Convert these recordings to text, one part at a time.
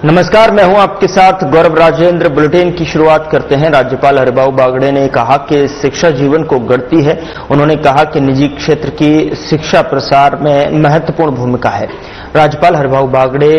नमस्कार, मैं हूं आपके साथ गौरव राजेंद्र। बुलेटिन की शुरुआत करते हैं। राज्यपाल हरिभाऊ बागड़े ने कहा कि शिक्षा जीवन को गढ़ती है। उन्होंने कहा कि निजी क्षेत्र की शिक्षा प्रसार में महत्वपूर्ण भूमिका है। राज्यपाल हरिभाऊ बागड़े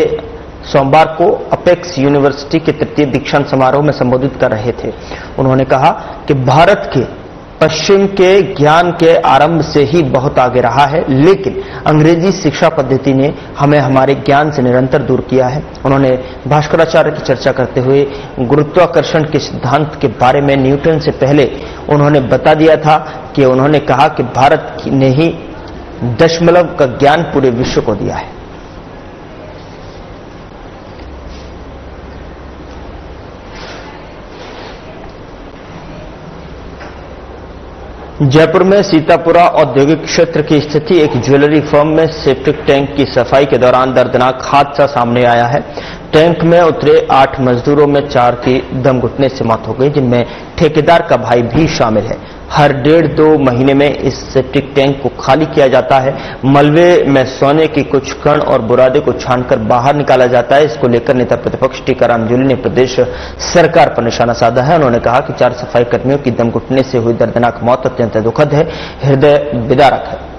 सोमवार को अपेक्स यूनिवर्सिटी के तृतीय दीक्षांत समारोह में संबोधित कर रहे थे। उन्होंने कहा कि भारत के पश्चिम के ज्ञान के आरंभ से ही बहुत आगे रहा है, लेकिन अंग्रेजी शिक्षा पद्धति ने हमें हमारे ज्ञान से निरंतर दूर किया है। उन्होंने भास्कराचार्य की चर्चा करते हुए गुरुत्वाकर्षण के सिद्धांत के बारे में न्यूटन से पहले उन्होंने बता दिया था कि उन्होंने कहा कि भारत ने ही दशमलव का ज्ञान पूरे विश्व को दिया है। जयपुर में सीतापुरा औद्योगिक क्षेत्र की स्थिति एक ज्वेलरी फर्म में सेप्टिक टैंक की सफाई के दौरान दर्दनाक हादसा सामने आया है। टैंक में उतरे 8 मजदूरों में 4 की दम घुटने से मौत हो गई, जिनमें ठेकेदार का भाई भी शामिल है। हर 1.5-2 महीने में इस सेप्टिक टैंक को खाली किया जाता है। मलबे में सोने के कुछ कण और बुरादे को छानकर बाहर निकाला जाता है। इसको लेकर नेता प्रतिपक्ष टीकाराम जूली ने प्रदेश सरकार पर निशाना साधा है। उन्होंने कहा कि 4 सफाई कर्मियों की दम घुटने से हुई दर्दनाक मौत अत्यंत दुखद है, हृदय विदारक है।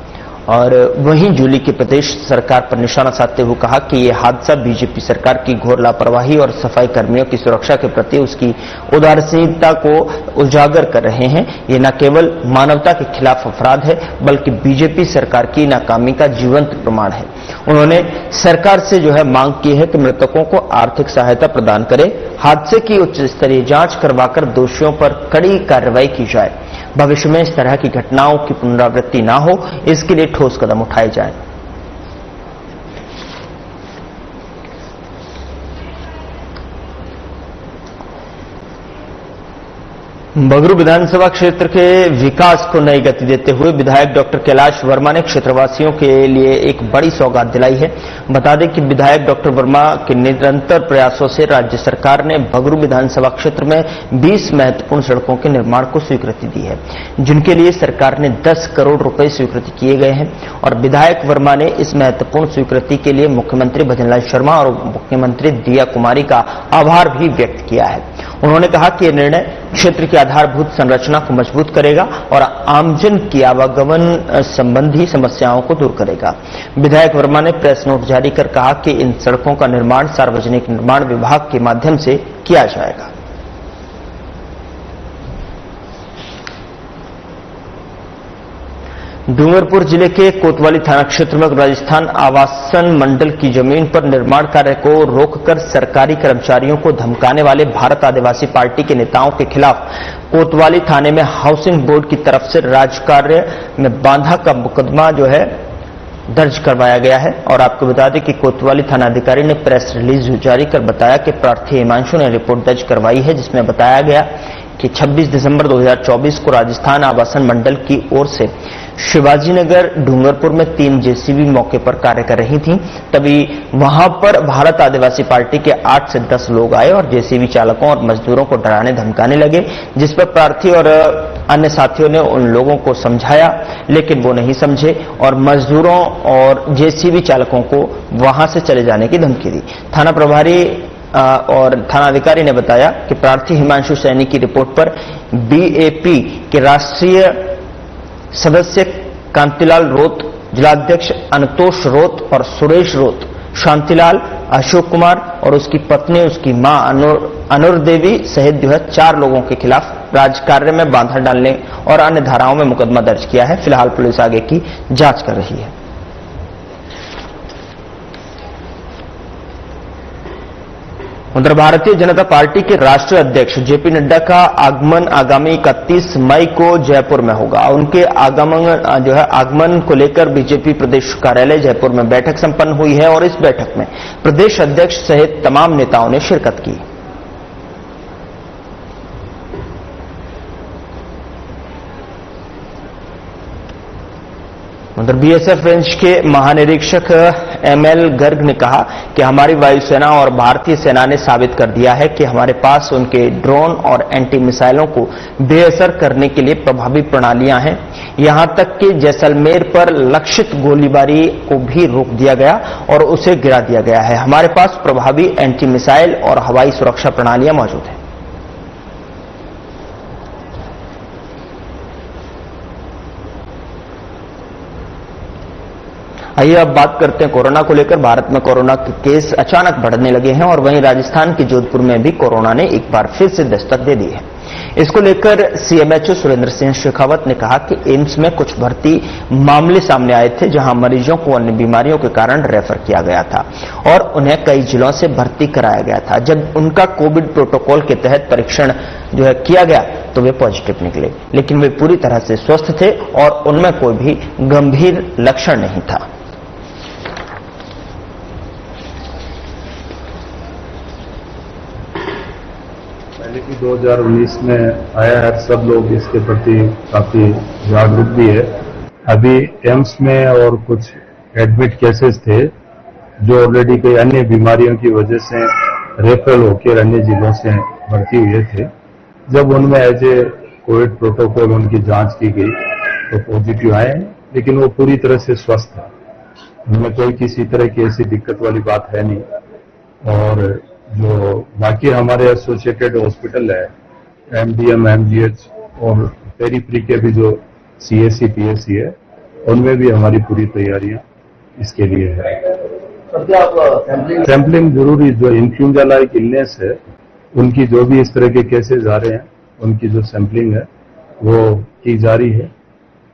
और वहीं जूली के प्रदेश सरकार पर निशाना साधते हुए कहा कि यह हादसा बीजेपी सरकार की घोर लापरवाही और सफाई कर्मियों की सुरक्षा के प्रति उसकी उदासीनता को उजागर कर रहे हैं। ये न केवल मानवता के खिलाफ अपराध है, बल्कि बीजेपी सरकार की नाकामी का जीवंत प्रमाण है। उन्होंने सरकार से मांग की है कि मृतकों को आर्थिक सहायता प्रदान करे, हादसे की उच्च स्तरीय जांच करवाकर दोषियों पर कड़ी कार्रवाई की जाए। भविष्य में इस तरह की घटनाओं की पुनरावृत्ति न हो, इसके लिए ठोस कदम उठाए जाएं। बगरू विधानसभा क्षेत्र के विकास को नई गति देते हुए विधायक डॉक्टर कैलाश वर्मा ने क्षेत्रवासियों के लिए एक बड़ी सौगात दिलाई है। बता दें कि विधायक डॉक्टर वर्मा के निरंतर प्रयासों से राज्य सरकार ने बगरू विधानसभा क्षेत्र में 20 महत्वपूर्ण सड़कों के निर्माण को स्वीकृति दी है, जिनके लिए सरकार ने 10 करोड़ रुपए स्वीकृत किए गए हैं। और विधायक वर्मा ने इस महत्वपूर्ण स्वीकृति के लिए मुख्यमंत्री भजनलाल शर्मा और मुख्यमंत्री दिया कुमारी का आभार भी व्यक्त किया है। उन्होंने कहा कि यह निर्णय क्षेत्र की आधारभूत संरचना को मजबूत करेगा और आमजन की आवागमन संबंधी समस्याओं को दूर करेगा। विधायक वर्मा ने प्रेस नोट जारी कर कहा कि इन सड़कों का निर्माण सार्वजनिक निर्माण विभाग के माध्यम से किया जाएगा। डूंगरपुर जिले के कोतवाली थाना क्षेत्र में राजस्थान आवासन मंडल की जमीन पर निर्माण कार्य को रोककर सरकारी कर्मचारियों को धमकाने वाले भारत आदिवासी पार्टी के नेताओं के खिलाफ कोतवाली थाने में हाउसिंग बोर्ड की तरफ से राजकार्य में बांधा का मुकदमा दर्ज करवाया गया है। और आपको बता दें कि कोतवाली थाना अधिकारी ने प्रेस रिलीज जारी कर बताया कि प्रार्थी हिमांशु ने रिपोर्ट दर्ज करवाई है, जिसमें बताया गया कि 26 दिसंबर 2024 को राजस्थान आवासन मंडल की ओर से शिवाजीनगर डूंगरपुर में 3 जेसीबी मौके पर कार्य कर रही थीं। तभी वहां पर भारत आदिवासी पार्टी के 8 से 10 लोग आए और जेसीबी चालकों और मजदूरों को डराने धमकाने लगे, जिस पर प्रार्थी और अन्य साथियों ने उन लोगों को समझाया, लेकिन वो नहीं समझे और मजदूरों और जेसीबी चालकों को वहां से चले जाने की धमकी दी। थाना प्रभारी और थानाधिकारी ने बताया कि प्रार्थी हिमांशु सैनी की रिपोर्ट पर बीएपी के राष्ट्रीय सदस्य कांतिलाल रोत, जिलाध्यक्ष अनतोष रोत और सुरेश रोत, शांतिलाल, अशोक कुमार और उसकी पत्नी, उसकी मां अनुर देवी सहित 4 लोगों के खिलाफ राजकार्य में बाधा डालने और अन्य धाराओं में मुकदमा दर्ज किया है। फिलहाल पुलिस आगे की जांच कर रही है। उधर भारतीय जनता पार्टी के राष्ट्रीय अध्यक्ष जेपी नड्डा का आगमन आगामी 31 मई को जयपुर में होगा। उनके आगमन को लेकर बीजेपी प्रदेश कार्यालय जयपुर में बैठक संपन्न हुई है और इस बैठक में प्रदेश अध्यक्ष सहित तमाम नेताओं ने शिरकत की। उधर बीएसएफ रेंज के महानिरीक्षक एमएल गर्ग ने कहा कि हमारी वायुसेना और भारतीय सेना ने साबित कर दिया है कि हमारे पास उनके ड्रोन और एंटी मिसाइलों को बेअसर करने के लिए प्रभावी प्रणालियां हैं। यहां तक कि जैसलमेर पर लक्षित गोलीबारी को भी रोक दिया गया और उसे गिरा दिया गया है। हमारे पास प्रभावी एंटी मिसाइल और हवाई सुरक्षा प्रणालियां मौजूद हैं। आइए अब बात करते हैं कोरोना को लेकर। भारत में कोरोना के केस अचानक बढ़ने लगे हैं और वहीं राजस्थान के जोधपुर में भी कोरोना ने एक बार फिर से दस्तक दे दी है। इसको लेकर सीएमएचओ सुरेंद्र सिंह शेखावत ने कहा कि एम्स में कुछ भर्ती मामले सामने आए थे जहां मरीजों को अन्य बीमारियों के कारण रेफर किया गया था और उन्हें कई जिलों से भर्ती कराया गया था। जब उनका कोविड प्रोटोकॉल के तहत परीक्षण किया गया तो वे पॉजिटिव निकले, लेकिन वे पूरी तरह से स्वस्थ थे और उनमें कोई भी गंभीर लक्षण नहीं था। कि 2019 में आया है, सब लोग इसके प्रति काफी जागरूक भी है। अभी एम्स में और कुछ एडमिट केसेस थे जो ऑलरेडी कई अन्य बीमारियों की वजह से रेफरल होकर अन्य जिलों से भर्ती हुए थे। जब उनमें एज ए कोविड प्रोटोकॉल उनकी जांच की गई तो पॉजिटिव आए, लेकिन वो पूरी तरह से स्वस्थ है, उनमें कोई किसी तरह की ऐसी दिक्कत वाली बात है नहीं। और जो बाकी हमारे एसोसिएटेड हॉस्पिटल है, एमडीएम, एमजीएच और पेरीफ्री के भी जो सीएससी पीएससी है, उनमें भी हमारी पूरी तैयारियां इसके लिए है। सैंपलिंग जरूरी, जो इन्फ्लुएंजा लाइक इलनेस है उनकी जो भी इस तरह के केसेस आ रहे हैं उनकी जो सैंपलिंग है वो की जा रही है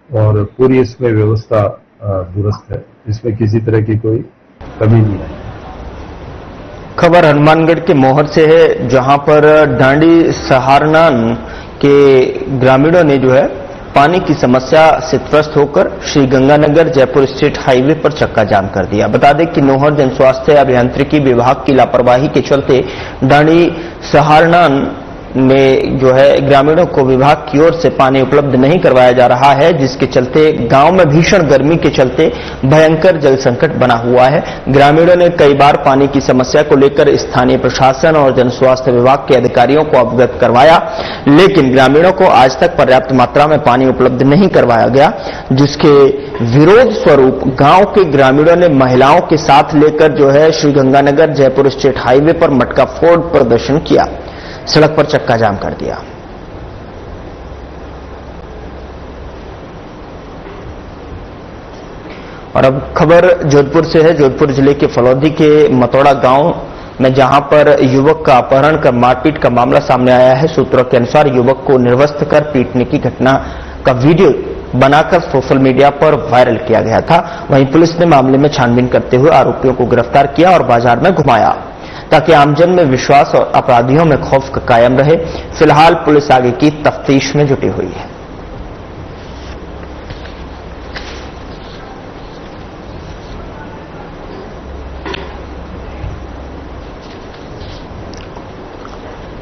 और पूरी इसमें व्यवस्था दुरुस्त है, इसमें किसी तरह की कोई कमी नहीं है। खबर हनुमानगढ़ के मोहर से है, जहां पर डांडी सहारनान के ग्रामीणों ने पानी की समस्या से त्रस्त होकर श्री गंगानगर जयपुर स्टेट हाईवे पर चक्का जाम कर दिया। बता दें कि नोहर जन स्वास्थ्य अभियांत्रिकी विभाग की लापरवाही के चलते डांडी सहारनान ने ग्रामीणों को विभाग की ओर से पानी उपलब्ध नहीं करवाया जा रहा है, जिसके चलते गांव में भीषण गर्मी के चलते भयंकर जल संकट बना हुआ है। ग्रामीणों ने कई बार पानी की समस्या को लेकर स्थानीय प्रशासन और जन स्वास्थ्य विभाग के अधिकारियों को अवगत करवाया, लेकिन ग्रामीणों को आज तक पर्याप्त मात्रा में पानी उपलब्ध नहीं करवाया गया, जिसके विरोध स्वरूप गांव के ग्रामीणों ने महिलाओं के साथ लेकर श्री गंगानगर जयपुर स्टेट हाईवे पर मटका फोड़ प्रदर्शन किया, सड़क पर चक्का जाम कर दिया। और अब खबर जोधपुर से है। जोधपुर जिले के फलौदी के मतौड़ा गांव में जहां पर युवक का अपहरण कर मारपीट का मामला सामने आया है। सूत्रों के अनुसार युवक को निर्वस्त्र कर पीटने की घटना का वीडियो बनाकर सोशल मीडिया पर वायरल किया गया था। वहीं पुलिस ने मामले में छानबीन करते हुए आरोपियों को गिरफ्तार किया और बाजार में घुमाया ताकि आमजन में विश्वास और अपराधियों में खौफ कायम रहे। फिलहाल पुलिस आगे की तफ्तीश में जुटी हुई है।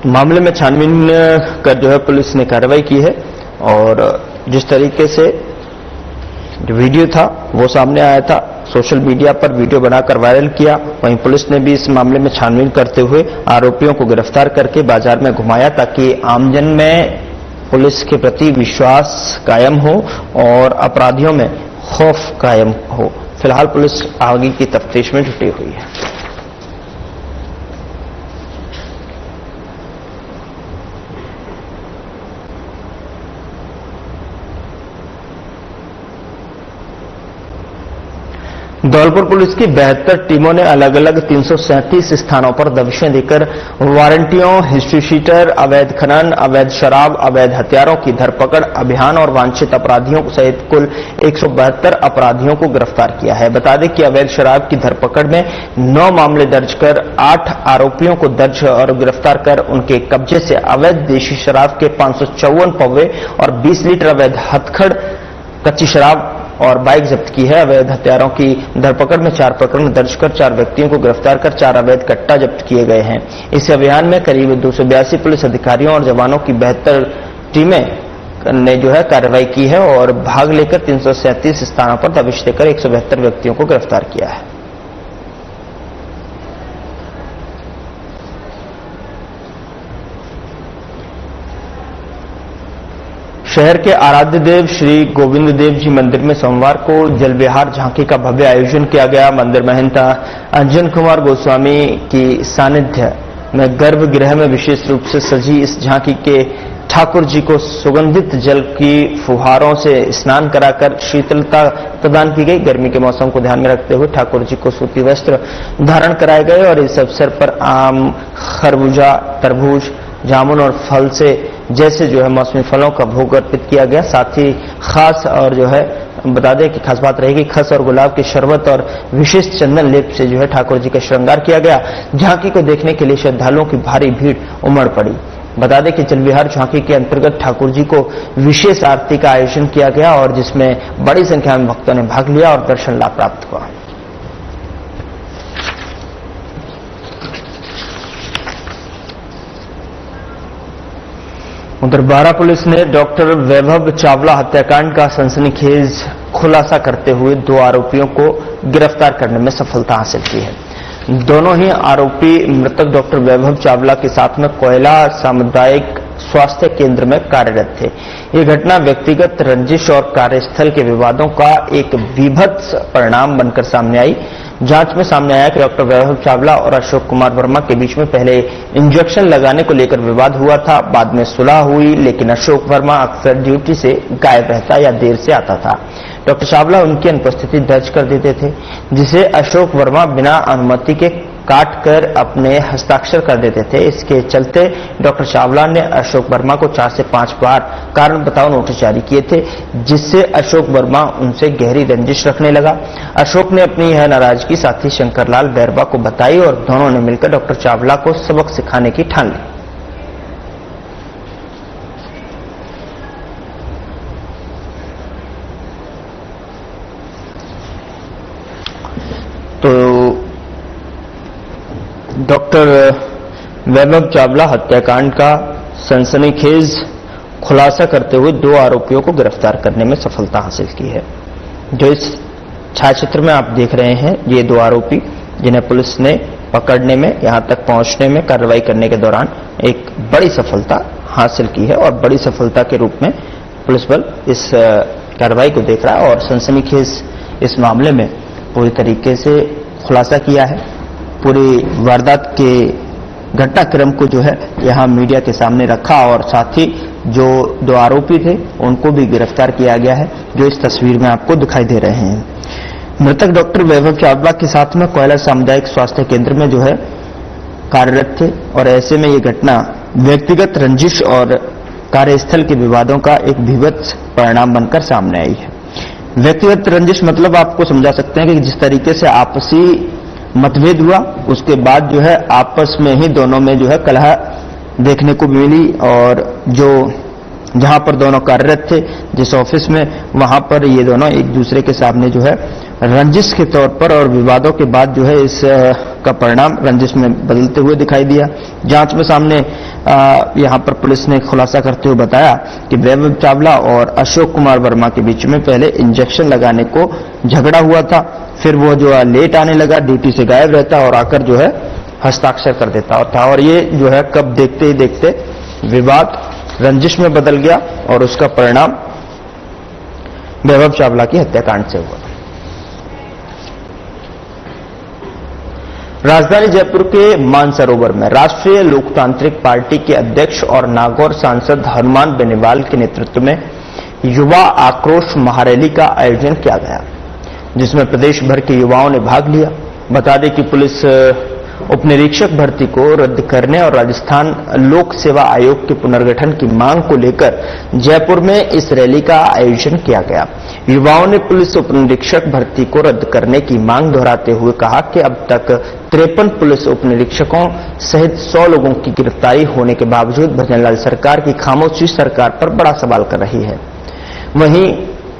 मामले में छानबीन कर पुलिस ने कार्रवाई की है और जिस तरीके से वीडियो था वो सामने आया था, सोशल मीडिया पर वीडियो बनाकर वायरल किया। वहीं पुलिस ने भी इस मामले में छानबीन करते हुए आरोपियों को गिरफ्तार करके बाजार में घुमाया ताकि आमजन में पुलिस के प्रति विश्वास कायम हो और अपराधियों में खौफ कायम हो। फिलहाल पुलिस आगे की तफ्तीश में जुटी हुई है। धौलपुर पुलिस की 72 टीमों ने अलग अलग 337 स्थानों पर दबिशें देकर वारंटियों, हिस्ट्री शीटर, अवैध खनन, अवैध शराब, अवैध हथियारों की धरपकड़ अभियान और वांछित अपराधियों सहित कुल 172 अपराधियों को गिरफ्तार किया है। बता दें कि अवैध शराब की धरपकड़ में 9 मामले दर्ज कर 8 आरोपियों को दर्ज और गिरफ्तार कर उनके कब्जे से अवैध देशी शराब के 554 पौवे और 20 लीटर अवैध हथकड़ कच्ची शराब और बाइक जब्त की है। अवैध हथियारों की धरपकड़ में 4 प्रकरण दर्ज कर 4 व्यक्तियों को गिरफ्तार कर 4 अवैध कट्टा जब्त किए गए हैं। इस अभियान में करीब 282 पुलिस अधिकारियों और जवानों की 72 टीमें ने कार्रवाई की है और भाग लेकर 337 स्थानों पर दबिश देकर 172 व्यक्तियों को गिरफ्तार किया है। शहर के आराध्य देव श्री गोविंद देव जी मंदिर में सोमवार को जल विहार झांकी का भव्य आयोजन किया गया। मंदिर महंत अंजन कुमार गोस्वामी की सानिध्य में गर्भगृह में विशेष रूप से सजी इस झांकी के ठाकुर जी को सुगंधित जल की फुहारों से स्नान कराकर शीतलता प्रदान की गई। गर्मी के मौसम को ध्यान में रखते हुए ठाकुर जी को सूती वस्त्र धारण कराए गए और इस अवसर पर आम, खरबूजा, तरबूज, जामुन और फल से जैसे जो है मौसमी फलों का भोग अर्पित किया गया। साथ ही खास और जो है बता दें कि खास बात रहेगी, खस और गुलाब के शरबत और विशेष चंदन लेप से जो है ठाकुर जी का श्रृंगार किया गया। झांकी को देखने के लिए श्रद्धालुओं की भारी भीड़ उमड़ पड़ी। बता दें कि जल विहार झांकी के अंतर्गत ठाकुर जी को विशेष आरती का आयोजन किया गया और जिसमें बड़ी संख्या में भक्तों ने भाग लिया और दर्शन लाभ प्राप्त हुआ। उधर बारा पुलिस ने डॉक्टर वैभव चावला हत्याकांड का सनसनीखेज खुलासा करते हुए 2 आरोपियों को गिरफ्तार करने में सफलता हासिल की है। दोनों ही आरोपी मृतक डॉक्टर वैभव चावला के साथ में कोयला सामुदायिक स्वास्थ्य केंद्र में कार्यरत थे। ये घटना व्यक्तिगत रंजिश और कार्यस्थल के विवादों का एक विभत्स परिणाम बनकर सामने आई। जांच में सामने आया कि डॉक्टर वैभव चावला और अशोक कुमार वर्मा के बीच में पहले इंजेक्शन लगाने को लेकर विवाद हुआ था। बाद में सुलह हुई, लेकिन अशोक वर्मा अक्सर ड्यूटी से गायब रहता या देर से आता था। डॉक्टर चावला उनकी अनुपस्थिति दर्ज कर देते थे, जिसे अशोक वर्मा बिना अनुमति के काट कर अपने हस्ताक्षर कर देते थे। इसके चलते डॉक्टर चावला ने अशोक वर्मा को 4 से 5 बार कारण बताओ नोटिस जारी किए थे, जिससे अशोक वर्मा उनसे गहरी रंजिश रखने लगा। अशोक ने अपनी यह नाराजगी साथी शंकरलाल बैरवा को बताई और दोनों ने मिलकर डॉक्टर चावला को सबक सिखाने की ठान ली। तो डॉक्टर वैभव चावला हत्याकांड का सनसनीखेज खुलासा करते हुए 2 आरोपियों को गिरफ्तार करने में सफलता हासिल की है। जो इस छायाचित्र में आप देख रहे हैं, ये 2 आरोपी जिन्हें पुलिस ने पकड़ने में, यहां तक पहुंचने में, कार्रवाई करने के दौरान एक बड़ी सफलता हासिल की है और बड़ी सफलता के रूप में पुलिस बल इस कार्रवाई को देख रहा है और सनसनीखेज इस मामले में पूरी तरीके से खुलासा किया है। पूरी वारदात के घटनाक्रम को जो है यहां मीडिया के सामने रखा और साथ ही जो 2 आरोपी थे उनको भी गिरफ्तार किया गया है, जो इस तस्वीर में आपको दिखाई दे रहे हैं। मृतक डॉक्टर वैभव चावला के साथ में कोयला सामुदायिक स्वास्थ्य केंद्र में जो है कार्यरत थे और ऐसे में ये घटना व्यक्तिगत रंजिश और कार्यस्थल के विवादों का एक विभत्स परिणाम बनकर सामने आई है। व्यक्तिगत रंजिश मतलब आपको समझा सकते हैं कि जिस तरीके से आपसी मतभेद हुआ, उसके बाद जो है आपस में ही दोनों में जो है कलह देखने को मिली और जो जहां पर दोनों कार्यरत थे, जिस ऑफिस में, वहां पर ये दोनों एक दूसरे के सामने जो है रंजिश के तौर पर और विवादों के बाद जो है इस का परिणाम रंजिश में बदलते हुए दिखाई दिया। जांच में सामने यहां पर पुलिस ने खुलासा करते हुए बताया कि वैभव चावला और अशोक कुमार वर्मा के बीच में पहले इंजेक्शन लगाने को झगड़ा हुआ था। फिर वो जो है लेट आने लगा, ड्यूटी से गायब रहता और आकर जो है हस्ताक्षर कर देता था और ये जो है कब देखते ही देखते विवाद रंजिश में बदल गया और उसका परिणाम वैभव चावला की हत्याकांड से हुआ। राजधानी जयपुर के मानसरोवर में राष्ट्रीय लोकतांत्रिक पार्टी के अध्यक्ष और नागौर सांसद हनुमान बेनीवाल के नेतृत्व में युवा आक्रोश महारैली का आयोजन किया गया, जिसमें प्रदेश भर के युवाओं ने भाग लिया। बता दें कि पुलिस उपनिरीक्षक भर्ती को रद्द करने और राजस्थान लोक सेवा आयोग के पुनर्गठन की मांग को लेकर जयपुर में इस रैली का आयोजन किया गया। युवाओं ने पुलिस उपनिरीक्षक भर्ती को रद्द करने की मांग दोहराते हुए कहा कि अब तक 53 पुलिस उपनिरीक्षकों सहित 100 लोगों की गिरफ्तारी होने के बावजूद भजनलाल सरकार की खामोशी सरकार पर बड़ा सवाल कर रही है। वहीं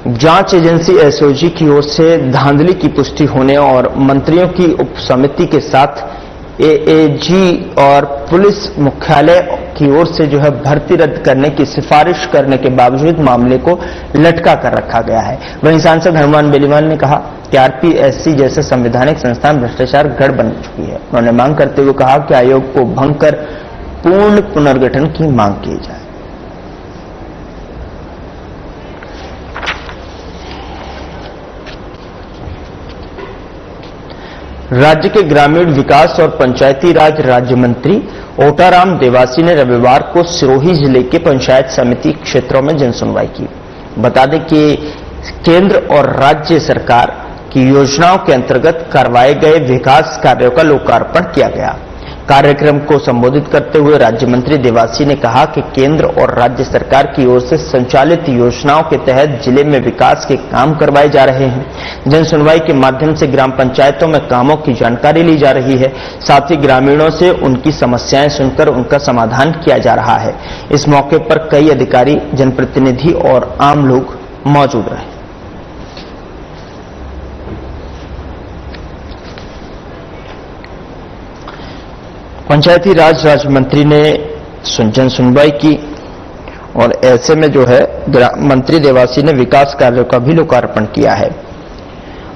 जांच एजेंसी एसओजी की ओर से धांधली की पुष्टि होने और मंत्रियों की उप समिति के साथ एएजी और पुलिस मुख्यालय की ओर से जो है भर्ती रद्द करने की सिफारिश करने के बावजूद मामले को लटका कर रखा गया है। वहीं सांसद हनुमान बेनीवाल ने कहा कि आरपीएससी जैसे संवैधानिक संस्थान भ्रष्टाचार गढ़ बन चुकी है। उन्होंने मांग करते हुए कहा कि आयोग को भंग कर पूर्ण पुनर्गठन की मांग की जाए। राज्य के ग्रामीण विकास और पंचायती राज राज्य मंत्री ओटाराम देवासी ने रविवार को सिरोही जिले के पंचायत समिति क्षेत्रों में जनसुनवाई की। बता दें कि केंद्र और राज्य सरकार की योजनाओं के अंतर्गत करवाए गए विकास कार्यों का लोकार्पण किया गया। कार्यक्रम को संबोधित करते हुए राज्य मंत्री देवासी ने कहा कि केंद्र और राज्य सरकार की ओर से संचालित योजनाओं के तहत जिले में विकास के काम करवाए जा रहे हैं। जनसुनवाई के माध्यम से ग्राम पंचायतों में कामों की जानकारी ली जा रही है, साथ ही ग्रामीणों से उनकी समस्याएं सुनकर उनका समाधान किया जा रहा है। इस मौके पर कई अधिकारी, जनप्रतिनिधि और आम लोग मौजूद रहे। पंचायती राज राज्य मंत्री ने जन सुनवाई की और ऐसे में जो है मंत्री देवासी ने विकास कार्यों का भी लोकार्पण किया है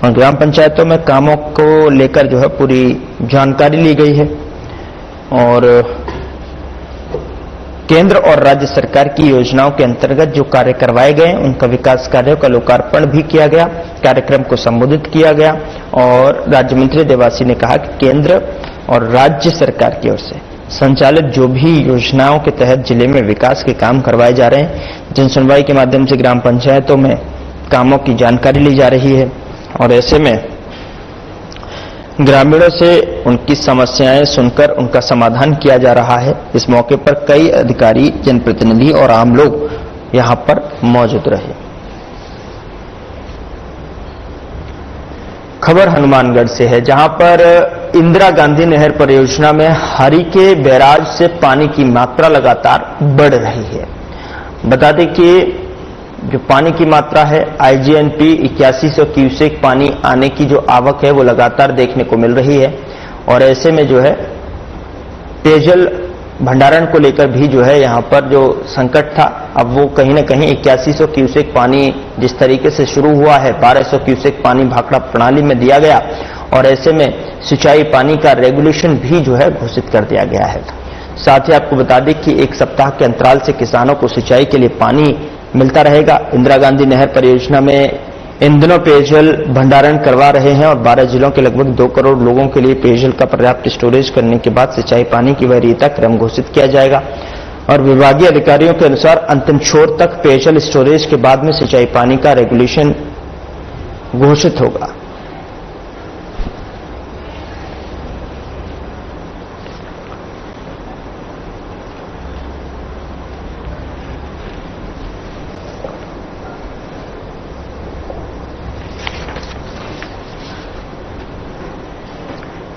और ग्राम पंचायतों में कामों को लेकर जो है पूरी जानकारी ली गई है और केंद्र और राज्य सरकार की योजनाओं के अंतर्गत जो कार्य करवाए गए उनका विकास कार्यों का लोकार्पण भी किया गया। कार्यक्रम को संबोधित किया गया और राज्य मंत्री देवासी ने कहा कि केंद्र और राज्य सरकार की ओर से संचालित जो भी योजनाओं के तहत जिले में विकास के काम करवाए जा रहे हैं, जनसुनवाई के माध्यम से ग्राम पंचायतों में कामों की जानकारी ली जा रही है और ऐसे में ग्रामीणों से उनकी समस्याएं सुनकर उनका समाधान किया जा रहा है। इस मौके पर कई अधिकारी, जनप्रतिनिधि और आम लोग यहां पर मौजूद रहे। खबर हनुमानगढ़ से है, जहां पर इंदिरा गांधी नहर परियोजना में हरिके बैराज से पानी की मात्रा लगातार बढ़ रही है। बता दें कि जो पानी की मात्रा है आईजीएनपी 8100 क्यूसेक पानी आने की जो आवक है वो लगातार देखने को मिल रही है और ऐसे में जो है पेयजल भंडारण को लेकर भी जो है यहां पर जो संकट था, अब वो कहीं ना कहीं 8100 क्यूसेक पानी जिस तरीके से शुरू हुआ है 1200 क्यूसेक पानी भाखड़ा प्रणाली में दिया गया और ऐसे में सिंचाई पानी का रेगुलेशन भी जो है घोषित कर दिया गया है। साथ ही आपको बता दें कि एक सप्ताह के अंतराल से किसानों को सिंचाई के लिए पानी मिलता रहेगा। इंदिरा गांधी नहर परियोजना में इन दिनों पेयजल भंडारण करवा रहे हैं और 12 जिलों के लगभग 2 करोड़ लोगों के लिए पेयजल का पर्याप्त स्टोरेज करने के बाद सिंचाई पानी की वरीयता क्रम घोषित किया जाएगा और विभागीय अधिकारियों के अनुसार अंतिम छोर तक पेयजल स्टोरेज के बाद में सिंचाई पानी का रेगुलेशन घोषित होगा।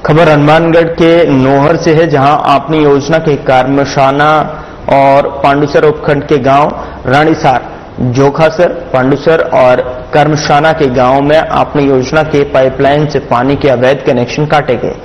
खबर हनुमानगढ़ के नोहर से है, जहां आपनी योजना के कर्मशाना और पांडुसर उपखंड के गांव रानीसार, जोखासर, पांडुसर और कर्मशाना के गांव में आपनी योजना के पाइपलाइन से पानी के अवैध कनेक्शन काटे गए।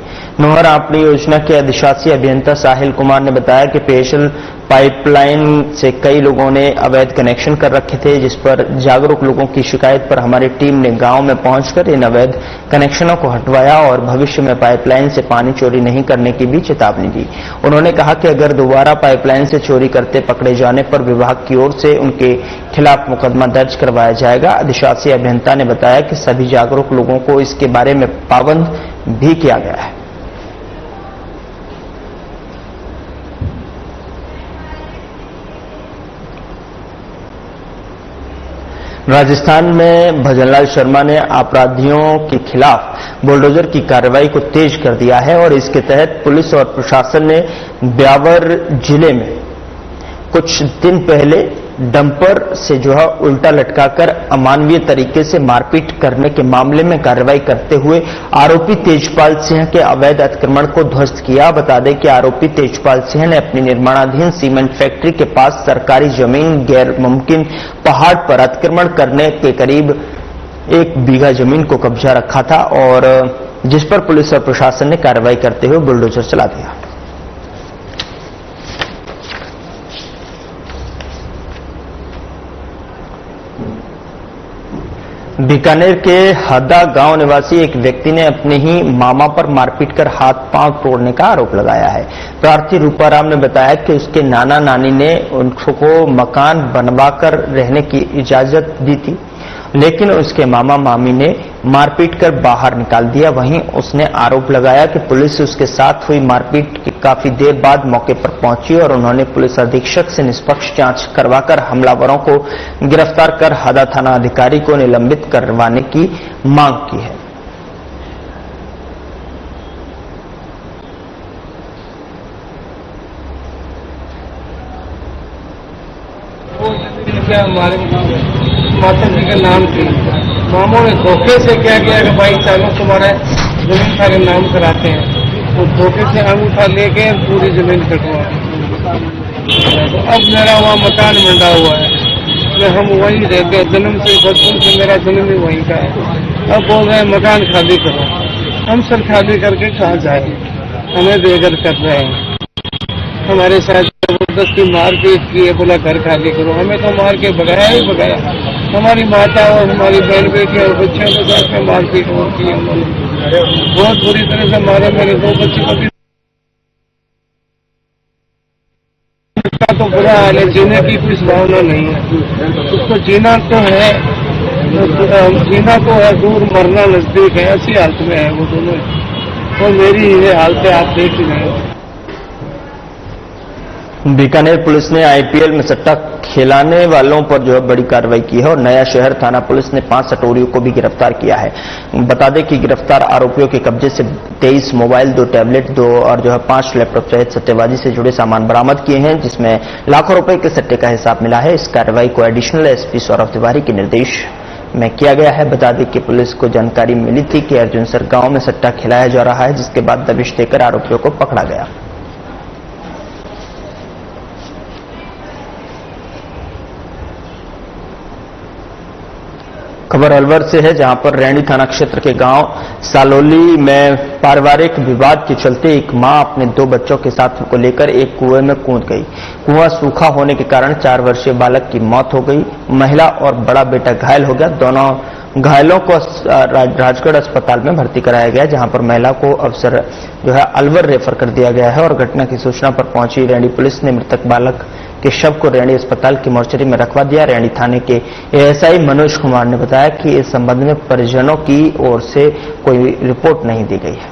नोहर आपनी योजना के अधिशासी अभियंता साहिल कुमार ने बताया कि पेयजल पाइपलाइन से कई लोगों ने अवैध कनेक्शन कर रखे थे, जिस पर जागरूक लोगों की शिकायत पर हमारी टीम ने गांव में पहुंचकर इन अवैध कनेक्शनों को हटवाया और भविष्य में पाइपलाइन से पानी चोरी नहीं करने की भी चेतावनी दी। उन्होंने कहा कि अगर दोबारा पाइपलाइन से चोरी करते पकड़े जाने पर विभाग की ओर से उनके खिलाफ मुकदमा दर्ज करवाया जाएगा। अधिशासी अभियंता ने बताया कि सभी जागरूक लोगों को इसके बारे में पाबंद भी किया गया है। राजस्थान में भजनलाल शर्मा ने अपराधियों के खिलाफ बुलडोजर की कार्रवाई को तेज कर दिया है और इसके तहत पुलिस और प्रशासन ने ब्यावर जिले में कुछ दिन पहले डंपर से जो है उल्टा लटकाकर अमानवीय तरीके से मारपीट करने के मामले में कार्रवाई करते हुए आरोपी तेजपाल सिंह के अवैध अतिक्रमण को ध्वस्त किया। बता दें कि आरोपी तेजपाल सिंह ने अपनी निर्माणाधीन सीमेंट फैक्ट्री के पास सरकारी जमीन गैर मुमकिन पहाड़ पर अतिक्रमण करने के करीब 1 बीघा जमीन को कब्जा रखा था और जिस पर पुलिस और प्रशासन ने कार्रवाई करते हुए बुलडोजर चला दिया। बीकानेर के हदा गांव निवासी एक व्यक्ति ने अपने ही मामा पर मारपीट कर हाथ पांव तोड़ने का आरोप लगाया है। प्रार्थी रूपाराम ने बताया कि उसके नाना नानी ने उनको मकान बनवाकर रहने की इजाजत दी थी लेकिन उसके मामा मामी ने मारपीट कर बाहर निकाल दिया। वहीं उसने आरोप लगाया कि पुलिस उसके साथ हुई मारपीट के काफी देर बाद मौके पर पहुंची और उन्होंने पुलिस अधीक्षक से निष्पक्ष जांच करवाकर हमलावरों को गिरफ्तार कर हादा थाना अधिकारी को निलंबित करवाने की मांग की है। हमारे माता जी के नाम थी, मामों ने धोखे से क्या किया कि भाई चलो तुम्हारे जमीन का नाम कराते हैं, तो धोखे से अंगूठा लेके पूरी जमीन कटवा। तो अब मेरा वहाँ मकान मंडा हुआ है, मैं हम वहीं रहते हैं, जन्म से बचपन से मेरा जन्म ही वहीं का है। अब बोल रहे हैं मकान खाली करो, हम सब खाली करके कहाँ जाए, हमें बेघर कर रहे हैं। हमारे साथ जबरदस्ती मारपीट की है, बोला घर खाली करो, हमें तो मार के भगाया ही भगाया। हमारी माता और हमारी बहन बेटी और बच्चों के साथ में मारपीट होती है, उन्होंने बहुत बुरी तरह से मारे। मेरे 2 बच्चों को भी तो बुरा हाल है, जीने की कोई संभावना नहीं है। उसको जीना तो है, जीना तो है दूर, मरना नजदीक है, ऐसी हालत में है वो दोनों। और मेरी ये हालत है, आप देख ही रहे। बीकानेर पुलिस ने आईपीएल में सट्टा खिलाने वालों पर जो है बड़ी कार्रवाई की है और नया शहर थाना पुलिस ने 5 सटोरियों को भी गिरफ्तार किया है। बता दें कि गिरफ्तार आरोपियों के कब्जे से 23 मोबाइल, 2 टैबलेट, 2 और जो है 5 लैपटॉप सहित सट्टेबाजी से जुड़े सामान बरामद किए हैं, जिसमें लाखों रुपए के सट्टे का हिसाब मिला है। इस कार्रवाई को एडिशनल एसपी सौरभ तिवारी के निर्देश में किया गया है। बता दें कि पुलिस को जानकारी मिली थी कि अर्जुनसर गांव में सट्टा खिलाया जा रहा है, जिसके बाद दबिश देकर आरोपियों को पकड़ा गया। खबर अलवर से है, जहां पर रैणी थाना क्षेत्र के गांव सालोली में पारिवारिक विवाद के चलते एक मां अपने 2 बच्चों के साथ को लेकर एक कुएं में कूद गई। कुआं सूखा होने के कारण 4 वर्षीय बालक की मौत हो गई। महिला और बड़ा बेटा घायल हो गया। दोनों घायलों को राजगढ़ अस्पताल में भर्ती कराया गया, जहां पर महिला को अफसर जो है अलवर रेफर कर दिया गया है। और घटना की सूचना पर पहुंची रैणी पुलिस ने मृतक बालक के शव को रैणी अस्पताल की मोर्चरी में रखवा दिया। रैणी थाने के एएसआई मनोज कुमार ने बताया कि इस संबंध में परिजनों की ओर से कोई रिपोर्ट नहीं दी गई है।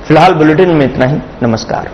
फिलहाल बुलेटिन में इतना ही। नमस्कार।